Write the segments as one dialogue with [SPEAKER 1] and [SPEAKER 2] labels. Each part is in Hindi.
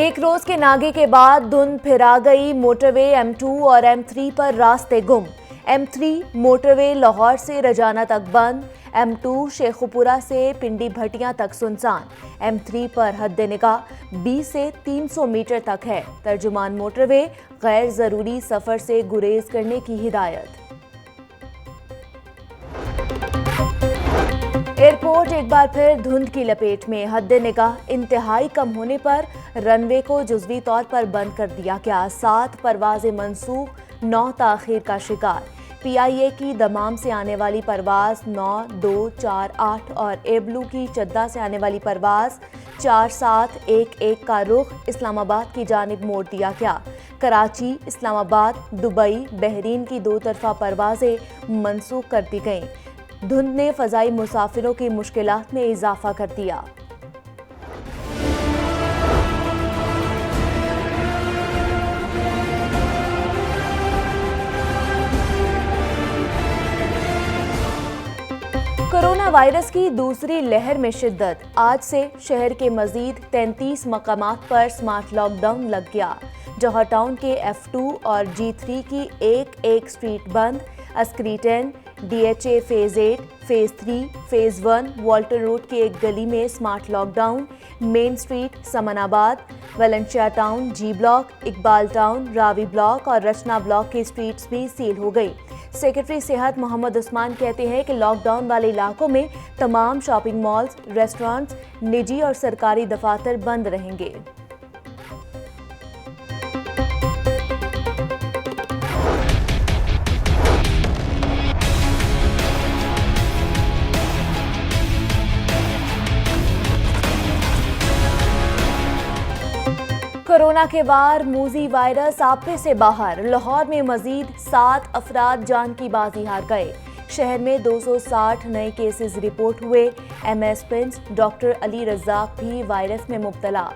[SPEAKER 1] एक रोज के नागे के बाद धुंध फिर आ गई। मोटरवे M2 और M3 पर रास्ते गुम। M3 मोटरवे लाहौर से रजाना तक बंद। M2 शेखुपुरा से पिंडी भटियां तक सुनसान। M3 पर हद निगाह 20 से 300 मीटर तक है। तर्जुमान मोटरवे गैर जरूरी सफर से गुरेज करने की हिदायत। एयरपोर्ट एक बार फिर धुंध की लपेट में। हद निगाह इंतहाई कम होने पर रनवे को जुज़वी तौर पर बंद कर दिया गया। 7 परवाजें मनसूख, 9 ताखीर का शिकार। PIA की दमाम से आने वाली परवाज 9, 2, 4, 8 और एबलू की चद्दा से आने वाली परवाज 4, 7, 1, 1 का रुख इस्लामाबाद की जानिब मोड़ दिया गया। कराची, इस्लामाबाद, दुबई, बहरीन की 2 तरफा परवाजें मनसूख कर दी गईं। धुंध ने फ़ज़ाई मुसाफिरों की मुश्किलात में इजाफा कर दिया। कोरोना वायरस की दूसरी लहर में शिद्दत। आज से शहर के मजीद 33 मकामात पर स्मार्ट लॉकडाउन लग गया। जौहर टाउन के F2 और G3 की एक स्ट्रीट बंद। Askari 10, DHA phase 8, phase 3, phase 1, Walter road की एक गली में smart lockdown. Main street, Samanabad, Valencia town, G block, Iqbal town, Ravi block और रचना ब्लॉक की स्ट्रीट्स भी सील हो गई। सेक्रेटरी सेहत मोहम्मद उस्मान कहते हैं कि लॉकडाउन वाले इलाकों में तमाम शॉपिंग मॉल्स, रेस्टोरेंट्स, निजी और सरकारी दफातर बंद रहेंगे। कोरोना के वार, मूजी वायरस आपे से बाहर। लाहौर में मजीद 7 अफराद जान की बाजी हार गए। शहर में 260 नए केसेस रिपोर्ट हुए। MS prince doctor Ali Razak भी वायरस में मुब्तला।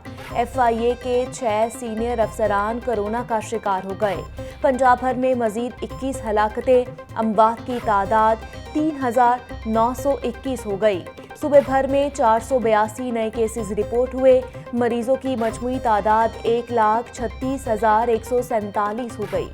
[SPEAKER 1] FIA के 6 सीनियर अफसरान कोरोना का शिकार हो गए। पंजाब भर में मजीद 21 हलाकतें। अमवात की तादाद 3921 हो गई। सूबे भर में 482 नए केसेस रिपोर्ट हुए। मरीजों की मजमूई तादाद 1,36,147 हो गई।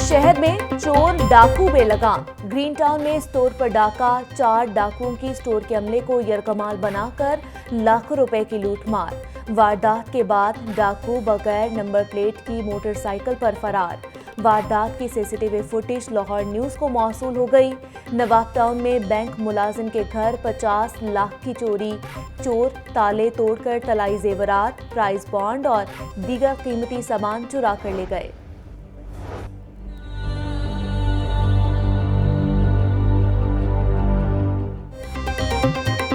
[SPEAKER 1] शहर में चोर डाकू बेलगाम। ग्रीन टाउन में स्टोर पर डाका। 4 डाकुओं की स्टोर के अमले को यरकमाल बनाकर लाखों रुपए की लूटमार। वारदात के बाद डाकू बगैर नंबर प्लेट की मोटरसाइकिल पर फरार। वारदात की CCTV फुटेज लाहौर न्यूज़ को मौसूल हो गई। नवाब टाउन में बैंक मुलाजिम के घर 50 लाख की चोरी। चोर ताले तोड़कर तलाई जेवरात, प्राइस बॉन्ड और दीगर कीमती सामान चुरा कर ले गए।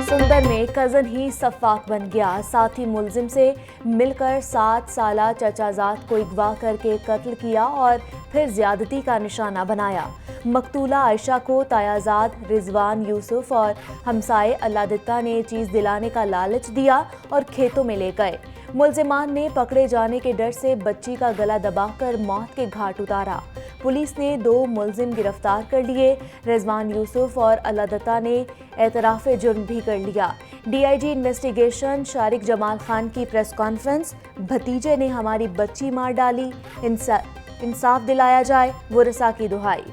[SPEAKER 1] सुंदर में कजन ही सफाक बन गया। साथी मुलजिम से मिलकर 7 साला चचाजाद को अगवा करके कत्ल किया और फिर ज्यादती का निशाना बनाया। मकतूला आयशा को तायाजाद रिजवान यूसुफ और हमसाए अल्लादित्ता ने चीज दिलाने का लालच दिया और खेतों में ले गए। मुलजिमान ने पकड़े जाने के डर से बच्ची का गला दबाकर मौत के घाट उतारा। पुलिस ने 2 मुलजिम गिरफ्तार कर लिए। रिजवान यूसुफ और अल्लादित्ता ने एतराफ़ जुर्म भी कर लिया। DIG इन्वेस्टिगेशन शारिक जमाल खान की प्रेस कॉन्फ्रेंस। भतीजे ने हमारी बच्ची मार डाली, इंसाफ दिलाया जाए, वरसा की दुहाई।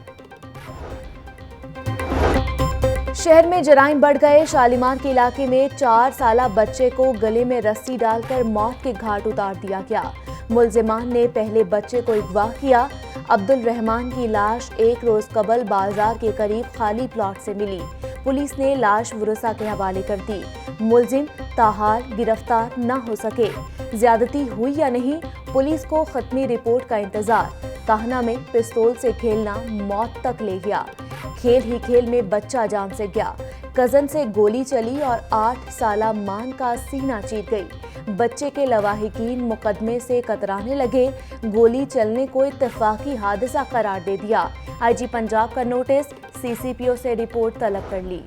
[SPEAKER 1] शहर में जराइम बढ़ गए। शालीमार के इलाके में 4 साला बच्चे को गले में रस्सी डालकर मौत के घाट उतार दिया गया। मुलजिमान ने पहले बच्चे को अगवा किया। अब्दुल रहमान की लाश 1 रोज कबल बाजार के करीब खाली प्लॉट से मिली। पुलिस ने लाश वरसा के हवाले कर दी। मुलजिम ताहाल गिरफ्तार न हो सके। ज्यादती हुई या नहीं, पुलिस को खत्मी रिपोर्ट का इंतजार। काहना में पिस्तौल से खेलना मौत तक ले गया। खेल ही खेल में बच्चा जान से गया। कजन से गोली चली और 8 साला मान का सीना चीर गई। बच्चे के लवाहिकीन मुकदमे से कतराने लगे। गोली चलने को इत्तेफाकी हादसा करार दे दिया। IG पंजाब का नोटिस। CCPO से रिपोर्ट तलब कर ली।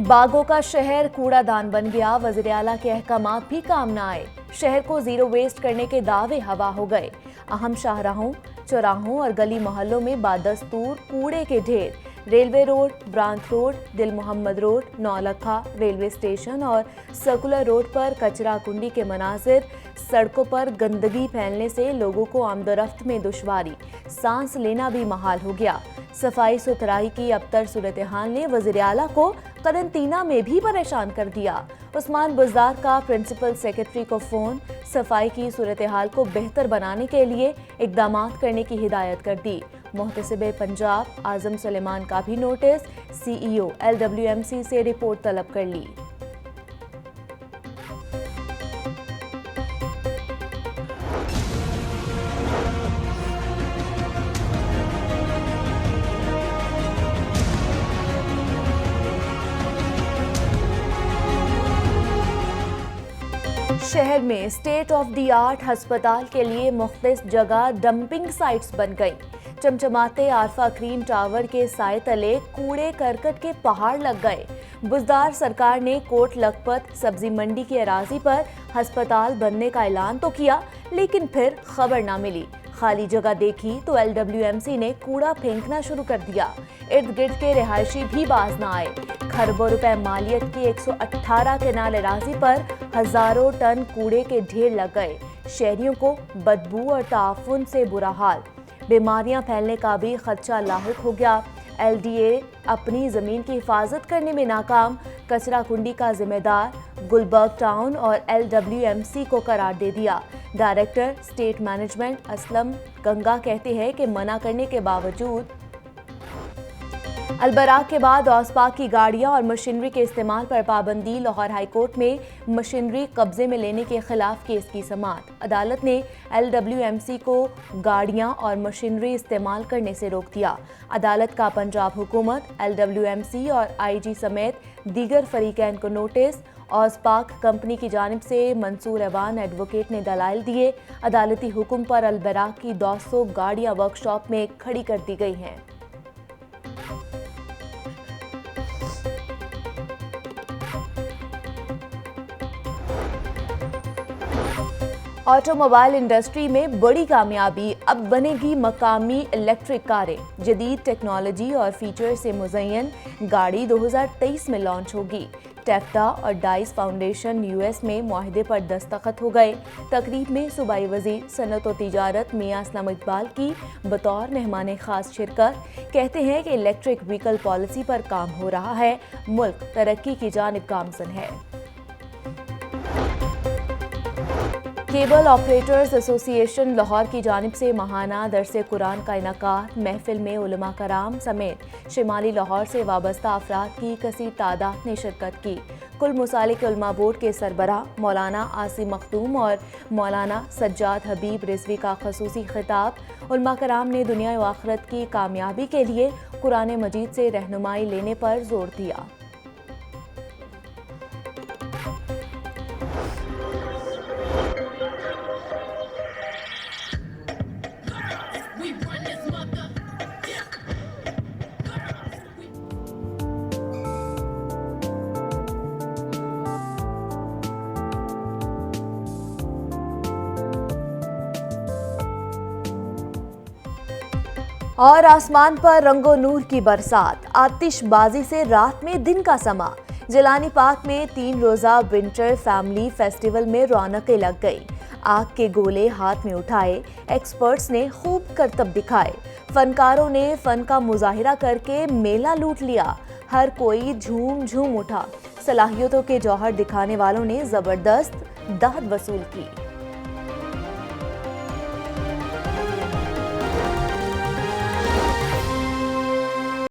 [SPEAKER 1] बागों का शहर कूड़ादान बन गया, वज़ीर आला के अहकामात भी काम न आए। शहर को जीरो वेस्ट करने के दावे हवा हो गए। अहम शाहराहों, चौराहों और गली मोहल्लों में बादस्तूर कूड़े के ढेर। Railway road, branch road, Dil Mohammad road, Naulakha railway station और सर्कुलर रोड पर कचरा कुंडी के मनाजिर। सड़कों पर गंदगी फैलने से लोगों को आमदोरफ्त में दुश्वारी, सांस लेना भी महाल हो गया। सफाई सुथराई की अबतर सूरत हाल ने वज़ीर आला को करंतना में भी परेशान कर दिया। उस्मान बुज़दार का प्रिंसिपल सेक्रेटरी को फोन, सफाई की सूरत हाल को बेहतर बनाने के लिए इकदाम करने की हिदायत कर दी। मुहतसिब पंजाब आजम सुलेमान का भी नोटिस, CEO LWMC से रिपोर्ट तलब कर ली। शहर में स्टेट ऑफ द आर्ट अस्पताल के लिए मुख्तलिफ जगह डंपिंग साइट्स बन गई। चमचमाते आरफा क्रीम टावर के साए तले कूड़े करकट के पहाड़ लग गए। बुज़दार सरकार ने कोट लखपत सब्जी मंडी की अराजी पर अस्पताल बनने का ऐलान तो किया, लेकिन फिर खबर ना मिली। खाली जगह देखी तो LWMC ने कूड़ा फेंकना शुरू कर दिया। इर्द गिर्द के रिहायशी भी बाज ना आए। खरबों रुपए मालियत की 118 केनाल अराजी पर हजारों टन कूड़े के ढेर लग गए। शहरियों को बदबू और ताफुन से बुरा हाल, बीमारियां फैलने का भी खदशा लाहिक हो गया। LDA अपनी जमीन की हिफाजत करने में नाकाम, कचरा कुंडी का जिम्मेदार गुलबर्ग टाउन और LWMC को करार दे दिया। Director state management Aslam Ganga कहते हैं कि मना करने के बावजूद अलबराग के बाद औसपाक की गाड़ियां और मशीनरी के इस्तेमाल पर पाबंदी। लाहौर हाई कोर्ट में मशीनरी कब्जे में लेने के खिलाफ केस की समाअत। अदालत ने LWMC को गाड़ियां और मशीनरी इस्तेमाल करने से रोक दिया। अदालत का पंजाब हुकूमत, LWMC और IG समेत दीगर फरीकैन को नोटिस। औसपाक कंपनी की जानिब से मंसूर अवान एडवोकेट ने दलाइल दिए। अदालती हुक्म पर अलबराग की 200 गाड़ियां वर्कशॉप में खड़ी कर दी गई हैं। ऑटोमोबाइल इंडस्ट्री में बड़ी कामयाबी, अब बनेगी मकामी इलेक्ट्रिक कारें। जदीद टेक्नोलॉजी और फीचर से मुज़य्यन गाड़ी 2023 में लॉन्च होगी। टेफ्टा और डाइस फाउंडेशन US में मुआहदे पर दस्तखत हो गए। तकरीब में सूबाई वज़ीर सनत और तिजारत मियां असलम इकबाल की बतौर मेहमान खास शिरकत। कहते हैं कि इलेक्ट्रिक व्हीकल पॉलिसी पर काम हो रहा है, मुल्क तरक्की की जानिब गामज़न है। केबल ऑपरेटर्स एसोसिएशन लाहौर की जानिब से माहाना दरसे कुरान का इनकाद। महफिल में उलमा कराम समेत शिमाली लाहौर से वाबस्ता अफराद की कसीर तादाद ने शिरकत की। कुल मुसालिक उलमा बोर्ड के सरबराह मौलाना आसिम मखदूम और मौलाना सज्जाद हबीब रिजवी का खसूसी खिताब। उलमा कराम ने दुनिया व आखिरत की कामयाबी के लिए कुरान मजीद से रहनुमाई लेने पर जोर दिया। और आसमान पर रंगो नूर की बरसात, आतिशबाजी से रात में दिन का समा। जिलानी पार्क में 3 रोजा विंटर फैमिली फेस्टिवल में रौनकें लग गई। आग के गोले हाथ में उठाए, एक्सपर्ट्स ने खूब करतब दिखाए। फनकारों ने फन का मुजाहिरा करके मेला लूट लिया। हर कोई झूम झूम उठा। सलाहियतों के जौहर दिखाने वालों ने जबरदस्त दाद वसूल की।